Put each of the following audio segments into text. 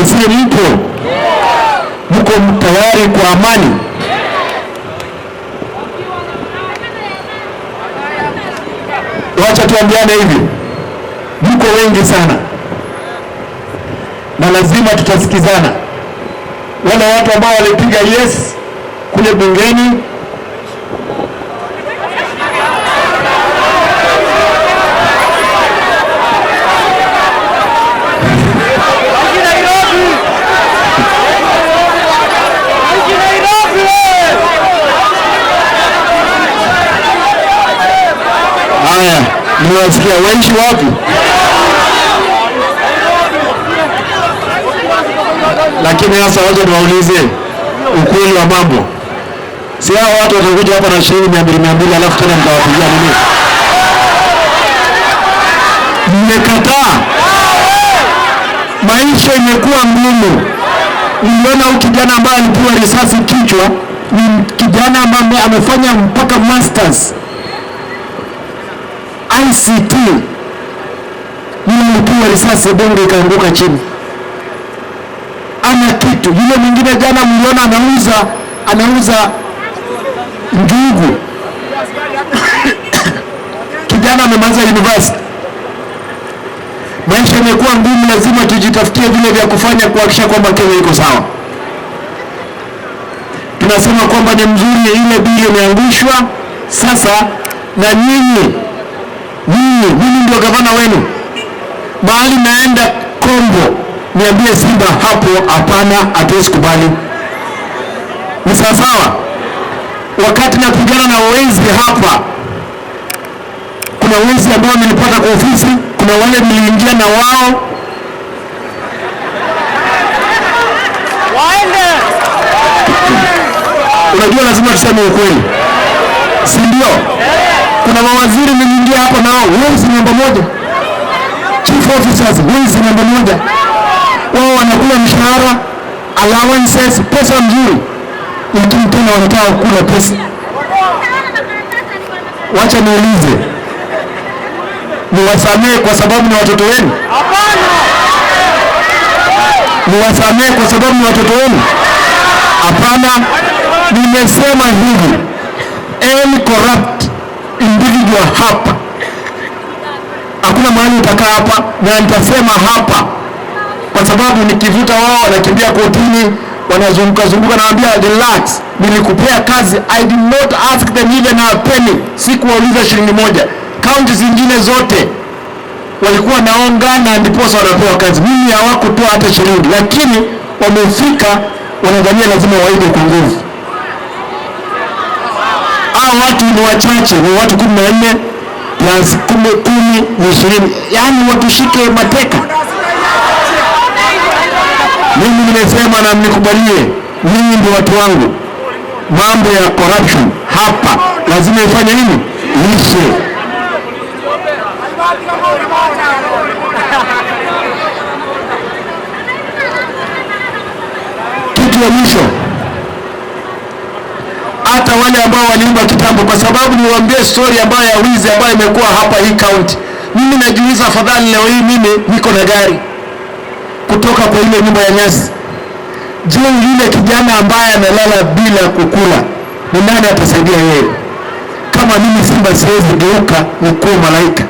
Kisii mpo? Mko tayari kwa amani? Wacha tuambiane hivi, mko wengi sana na lazima tutasikizana. Wale watu ambao walipiga yes kule bungeni, niwasikia waishi wapi? Lakini sasa waje niwaulize ukweli wa mambo. Si hao watu watakuja hapa na shilingi 200 alafu tena mtawapigia nini? Mmekataa. Maisha imekuwa ngumu. Niliona huyu kijana ambaye alipigwa risasi kichwa, ni kijana ambaye amefanya mpaka masters ICT. Yule alipigwa risasi, bongo ikaanguka chini. Ana kitu. Yule mwingine jana mliona anauza njugu. Kijana amemaliza university. Maisha yamekuwa ngumu, lazima tujitafutie vile vya kufanya kuhakikisha kwamba Kenya iko sawa. Tunasema kwamba ni mzuri ile bili imeangushwa sasa, na mimi ndio gavana wenu. Mahali naenda Kongo, niambie Simba hapo, hapana, hatuwezi kubali. Ni sawa. Wakati napigana na wezi hapa, kuna wezi ambao nilipata kwa ofisi, kuna wale niliingia na wao. Unajua lazima tuseme ukweli, si ndio? Kuna mawaziri niliingia hapa nao, wezi namba moja. Chief officers, wezi namba moja. Wao wanakula mshahara, allowances, pesa mzuri, lakini tena wanataka kula pesa. Wacha niulize, niwasamee kwa sababu ni watoto wenu? Hapana. Niwasamee kwa sababu ni watoto wenu? Hapana. Nimesema hivi, any corrupt individual hapa, hakuna mahali utakaa hapa, na nitasema hapa kwa sababu nikivuta wao wanakimbia kotini, wanazunguka, naambia relax, nilikupea kazi, I did not ask them even a penny, sikuwauliza shilingi moja. Kaunti zingine zote walikuwa naongana ndiposa wanapewa kazi, mimi hawakutoa hata shilingi, lakini wamefika wanadhania lazima waige kwa nguvu. Hao watu ni wachache, ni watu 14 plus 10 ni 20, yaani watushike mateka. Mimi nimesema na mnikubalie, ninyi ndio watu wangu. Mambo ya corruption hapa lazima ifanye nini? Ishe. Kitu ya mwisho, hata wale ambao waliimba kitambo, kwa sababu niwaambie story ambayo ya wizi ambayo imekuwa hapa hii county. Mimi najiuliza, afadhali leo hii mimi niko na gari kutoka kwa ile nyumba ya nyasi. Je, yule kijana ambaye amelala bila kukula, ni nani atasaidia yeye? Kama mimi Simba siwezi geuka nikuwe malaika.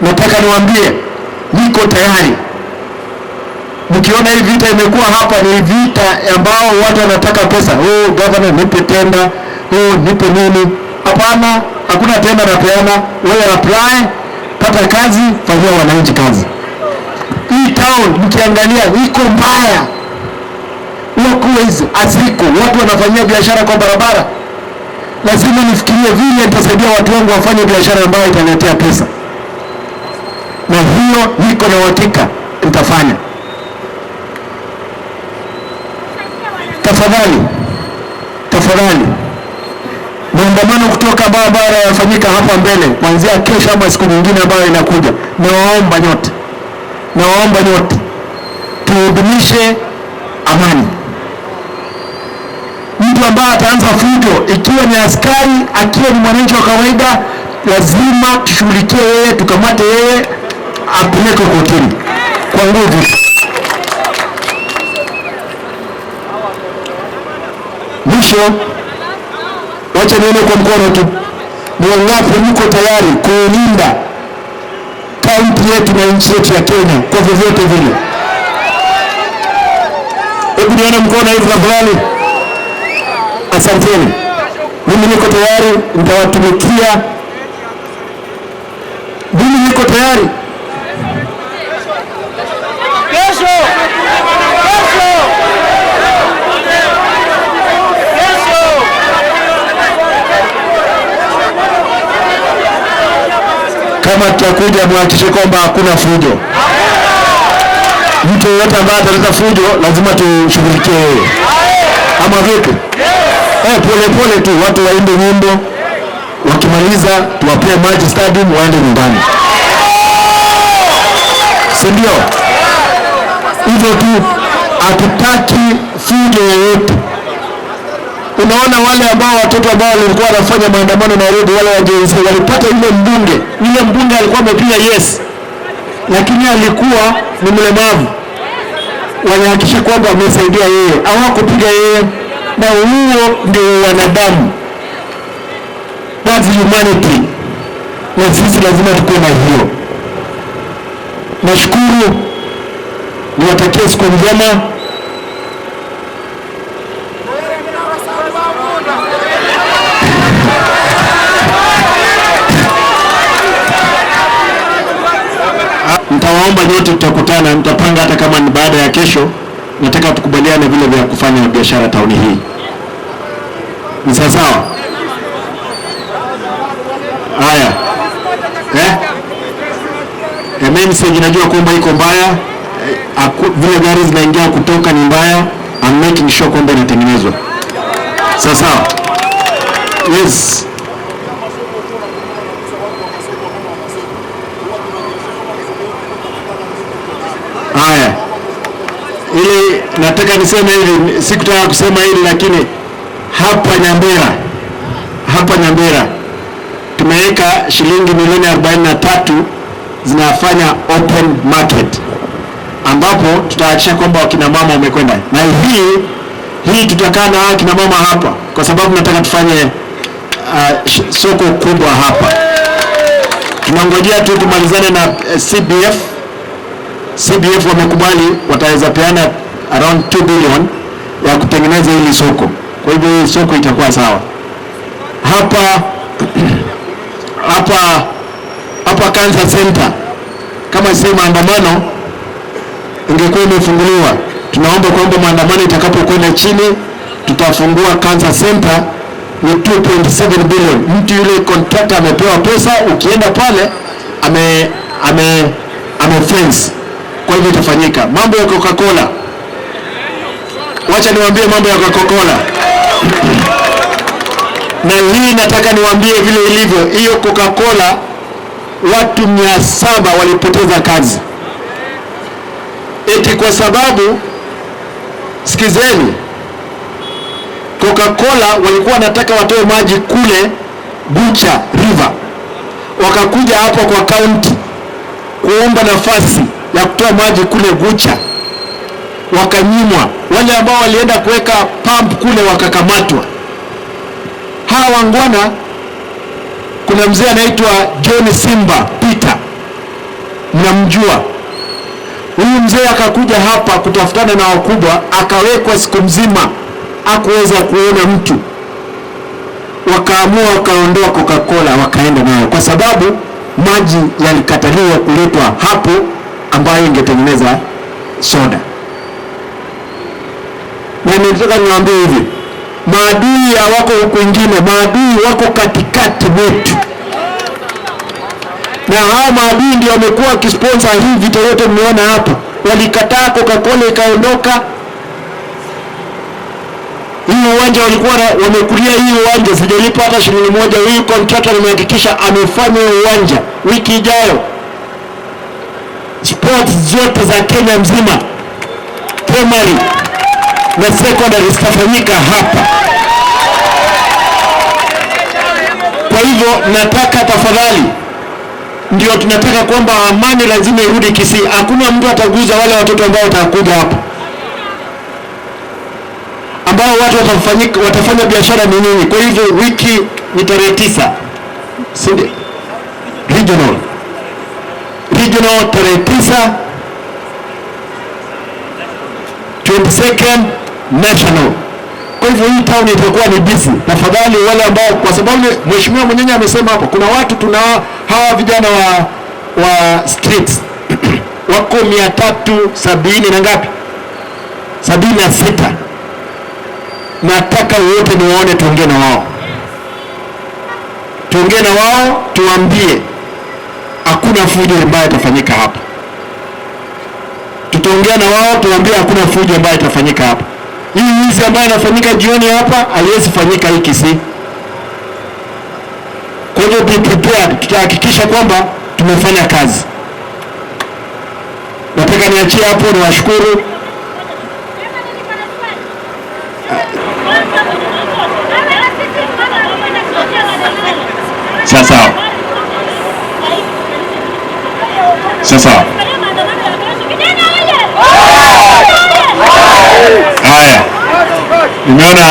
Nataka niwaambie, niko tayari. Mkiona hii vita imekuwa hapa, ni vita ambao watu wanataka pesa. Governor nipe tenda, nipe nini? Hapana, hakuna tenda na peana. Wewe apply, pata kazi, fanyia wananchi kazi. Hii town mkiangalia iko mbaya. Workways aziko, watu wanafanyia biashara kwa barabara. Lazima nifikirie vile nitasaidia watu wangu wafanye biashara ambayo italetea pesa. Na hiyo niko na uhakika tutafanya. Tafadhali. Maandamano kutoka barabara yafanyika hapa mbele kuanzia kesho ama siku nyingine ambayo inakuja. Nawaomba nyote tudumishe amani. Mtu ambaye ataanza fujo, ikiwa ni askari, akiwa ni mwananchi wa kawaida, lazima tushughulikie yeye, tukamate yeye, apeleke kotini kwa nguvu. mkono? Wacha nione kwa mkono tu. Ni wangapi mko tayari kulinda kaunti yetu na nchi yetu ya Kenya kwa vyovyote vile? Hebu nione mkono hivi tafadhali. Asanteni. Mimi niko tayari, nitawatumikia. Mimi niko tayari. Kama tutakuja muhakikishe kwamba hakuna fujo. Mtu yote ambaye ataleta fujo lazima tushughulikie yeye. Ama vipi? Pole pole tu, watu waimbe nyimbo, wakimaliza tuwapee maji stadium waende nyumbani. Si ndio? Hivyo tu, hatutaki fujo yoyote. Unaona wale ambao watoto ambao walikuwa wanafanya maandamano Nairobi, wale wajenzi walipata yule mbunge alikuwa amepiga yes, lakini alikuwa ni mlemavu. Wanahakikisha kwamba wamesaidia yeye, hawakupiga yeye, na huo ndio wanadamu. That's humanity, na sisi lazima tukue na hiyo. Nashukuru, niwatakie siku njema. Nitawaomba nyote, tutakutana, nitapanga hata kama ni baada ya kesho. Nataka tukubaliane vile vya kufanya biashara tauni hii. Ni sawa sawa? Haya. Mimi sijajua kwamba iko mbaya. Vile gari zinaingia kutoka ni mbaya. I'm making sure kwamba inatengenezwa. Sawa sawa? Yes. Haya, ili nataka niseme hivi, sikutaka kusema hili, lakini hapa Nyambera tumeweka shilingi milioni 43 zinafanya open market, ambapo tutahakikisha kwamba wakina mama wamekwenda, na hii tutakaa na wakina mama hapa, kwa sababu nataka tufanye soko kubwa hapa. Tunangojea tu tumalizane na CBF wamekubali wataweza peana around 2 billion ya kutengeneza hili soko. Kwa hivyo hili soko itakuwa sawa. Hapa Cancer Center, kama si maandamano ingekuwa imefunguliwa. Tunaomba kwamba maandamano itakapokwenda chini, tutafungua Cancer Center ni 2.7 billion. Mtu yule contractor amepewa pesa, ukienda pale ame fence. Kwa hivyo itafanyika. Mambo ya Coca-Cola, wacha niwaambie mambo ya Coca-Cola. Na hii nataka niwaambie vile ilivyo. Hiyo Coca-Cola watu 700 walipoteza kazi. Eti kwa sababu, sikizeni, Coca-Cola walikuwa wanataka watoe maji kule Bucha River. Wakakuja hapo kwa county kuomba nafasi ya kutoa maji kule Bucha, wakanyimwa. Wale ambao walienda kuweka pump kule wakakamatwa. Hawa wangwana, kuna mzee anaitwa John Simba Peter, mnamjua huyu mzee. Akakuja hapa kutafutana na wakubwa, akawekwa siku mzima, hakuweza kuona mtu. Wakaamua wakaondoa Coca-Cola wakaenda nayo, kwa sababu maji yalikataliwa kuletwa hapo ambayo ingetengeneza soda. Na nataka niwaambie hivi, maadui hawako huku kwingine, maadui wako katikati wetu. Na hao maadui ndio wamekuwa wakisponsor hii vita yote mmeona hapa. Walikataa Coca-Cola ikaondoka. Hii uwanja walikuwa wamekulia hii uwanja, sijalipa hata shilingi moja. Huyu contractor nimehakikisha amefanya uwanja. Wiki ijayo sports zote za Kenya mzima, primary na secondary, zitafanyika hapa. Kwa hivyo nataka tafadhali, ndio tunataka kwamba amani lazima irudi Kisii. Hakuna mtu ataguza wale watoto ambao watakuja hapa, ambao watu watafanya biashara ni nini. Kwa hivyo wiki ni tarehe 9, si ndio? Regional tarehe 9, 22nd national. Kwa hivyo hii town itakuwa ni busy. Tafadhali wale ambao, kwa sababu mheshimiwa mwenyewe amesema hapo kuna watu hawa vijana wa streets wako 370 na ngapi? 76. Nataka wote niwaone, tuongee na wao, tuambie hakuna fujo ambayo itafanyika hapa. Tutaongea na wao, tuambie hakuna fujo ambayo itafanyika hapa. Hii wizi ambayo inafanyika jioni hapa haiwezi fanyika hii Kisii. Kwa hivyo be prepared, tutahakikisha kwamba tumefanya kazi. Nataka niachie hapo, niwashukuru. Sasa haya, nimeona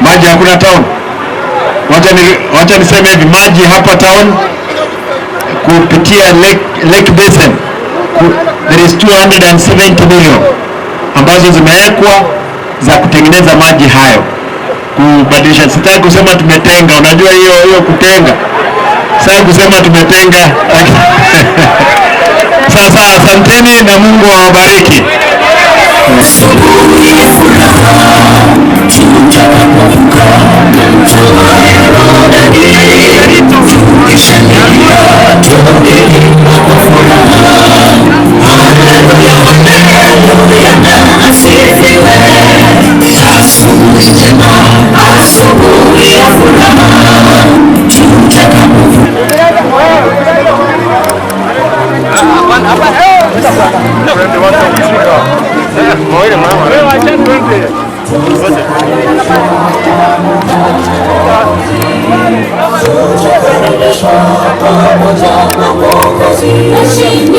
maji hakuna town. Wacha niseme hivi, maji hapa town kupitia Lake Basin there is 270 million ambazo zimewekwa za kutengeneza maji hayo, kubadilisha. Sitaki kusema tumetenga, unajua hiyo kutenga. Sasa kusema tumetenga. Sasa asanteni na Mungu awabariki. She